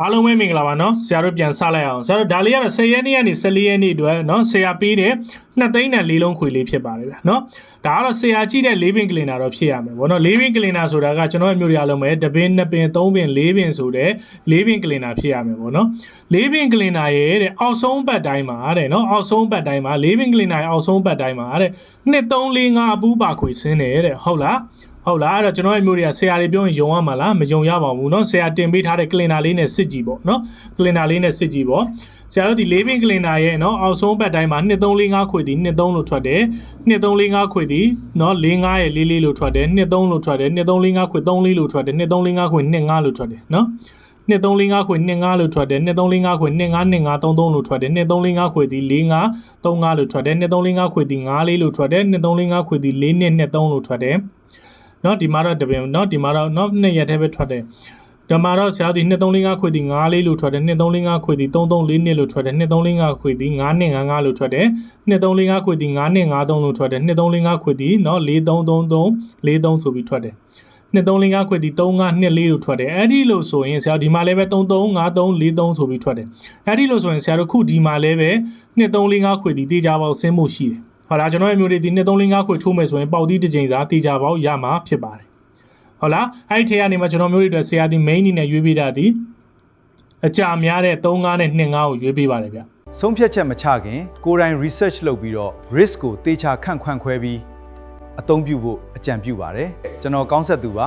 အားလုံးပဲမင်္ဂလာပါနော်ဆရာတို့ပြန်စလိုက်အောင်ဆရာတို့ဒါလေးကတော့10ရက်နေ့ကနေ14ရက်နေ့အတွက်နော်ဆရာပေးတဲ့2သိန်းနဲ့4လုံးခွေလေးဖြစ်ပါတယ်ဗျာနော်ဒါကတော့ဆရာကြည့်တဲ့4ပင်ကလင်နာတော့ဖြစ်ရမယ်ဗောနော်4ပင်ကလင်နာဆိုတာကကျွန်တော်ရဲ့မျိုးတွေအားလုံးပဲ1ပင်2ပင်3ပင်4ပင်ဆိုတဲ့4ပင်ကလင်နာဖြစ်ရမယ်ဗောနော်4ပင်ကလင်နာရဲ့တဲ့အောက်ဆုံးပတ်တိုင်းမှာတဲ့နော်အောက်ဆုံးပတ်တိုင်းမှာ4ပင်ကလင်နာရဲ့အောက်ဆုံးပတ်တိုင်းမှာတဲ့2 3 4 5အပူပါခွေဆင်းတယ်တဲ့ဟုတ်လားဟုတ်လားအဲ့တော့ကျွန်တော်ရဲ့မျိုးတွေကဆရာတွေပြောရင်ယုံရမှာလားမယုံရပါဘူးเนาะဆရာတင်ပေးထားတဲ့ကလင်နာလေးနဲ့စစ်ကြည့်ပေါ့เนาะကလင်နာလေးနဲ့စစ်ကြည့်ပေါ့ဆရာတို့ဒီ၄ပင်ကလင်နာရဲ့เนาะအောက်ဆုံးဘက်တိုင်းမှာ2 3 4 5ခွေသည်2 3လို့ထွက်တယ်2 3 4 5ခွေသည်เนาะ4 5ရဲ့4 4လို့ထွက်တယ်2 3လို့ထွက်တယ်2 3 4 5ခွေ3 4လို့ထွက်တယ်2 3 4 5ခွေ2 5လို့ထွက်တယ်เนาะ2 3 4 5ခွေ2 5လို့ထွက်တယ်2 3 4 5ခွေ2 5 2 5 3 3လို့ထွက်တယ်2 3 4 5ခွေသည်4 5 3 5လို့ထွက်တယ်2 3 4 5ခွေသည်5 4လို့ထွက်တယ်2 3 4 5ခွေသည်4 2 2 3လို့ထွက်တယ်နော်ဒီမှာတော့တပင်နော်ဒီမှာတော့နော်နှစ်ရက်တည်းပဲထွက်တယ်ဒီမှာတော့ဆရာဒီ2 3 4 5ခွေဒီ9လေးလို့ထွက်တယ်2 3 4 5ခွေဒီ3 3 4 2လို့ထွက်တယ်2 3 4 5ခွေဒီ9 2 5 5လို့ထွက်တယ်2 3 4 5ခွေဒီ9 2 5 3လို့ထွက်တယ်2 3 4 5ခွေဒီနော်4 3 3 3 4 3ဆိုပြီးထွက်တယ်2 3 4 5ခွေဒီ3 5 2 4လို့ထွက်တယ်အဲ့ဒီလို့ဆိုရင်ဆရာဒီမှာလည်းပဲ3 3 5 3 4 3ဆိုပြီးထွက်တယ်အဲ့ဒီလို့ဆိုရင်ဆရာတို့ခုဒီမှာလည်းပဲ2 3 4 5ခွေဒီတေးကြပေါက်ဆင်းမှုရှိတယ်ဟုတ်လားကျွန်တော်ရဲ့မျိုးတွေဒီ2 3 4 5ခွေထိုးမယ်ဆိုရင်ပေါက်သီးတစ်ချိန်စာတေးကြပေါက်ရမှာဖြစ်ပါတယ်ဟုတ်လားအဲ့ဒီထဲကနေမှကျွန်တော်မျိုးတွေအတွက်ဆရာဒီ main အနေနဲ့ရွေးပေးတာဒီအကြများတဲ့3 5နဲ့2 5ကိုရွေးပေးပါတယ်ဗျဆုံးဖြတ်ချက်မချခင်ကိုယ်တိုင် research လုပ်ပြီးတော့ risk ကိုတေချာခန့်ခွန့်ခွဲပြီးအသုံးပြုဖို့အကြံပြုပါတယ်ကျွန်တော်ကောင်းဆက်သူပါ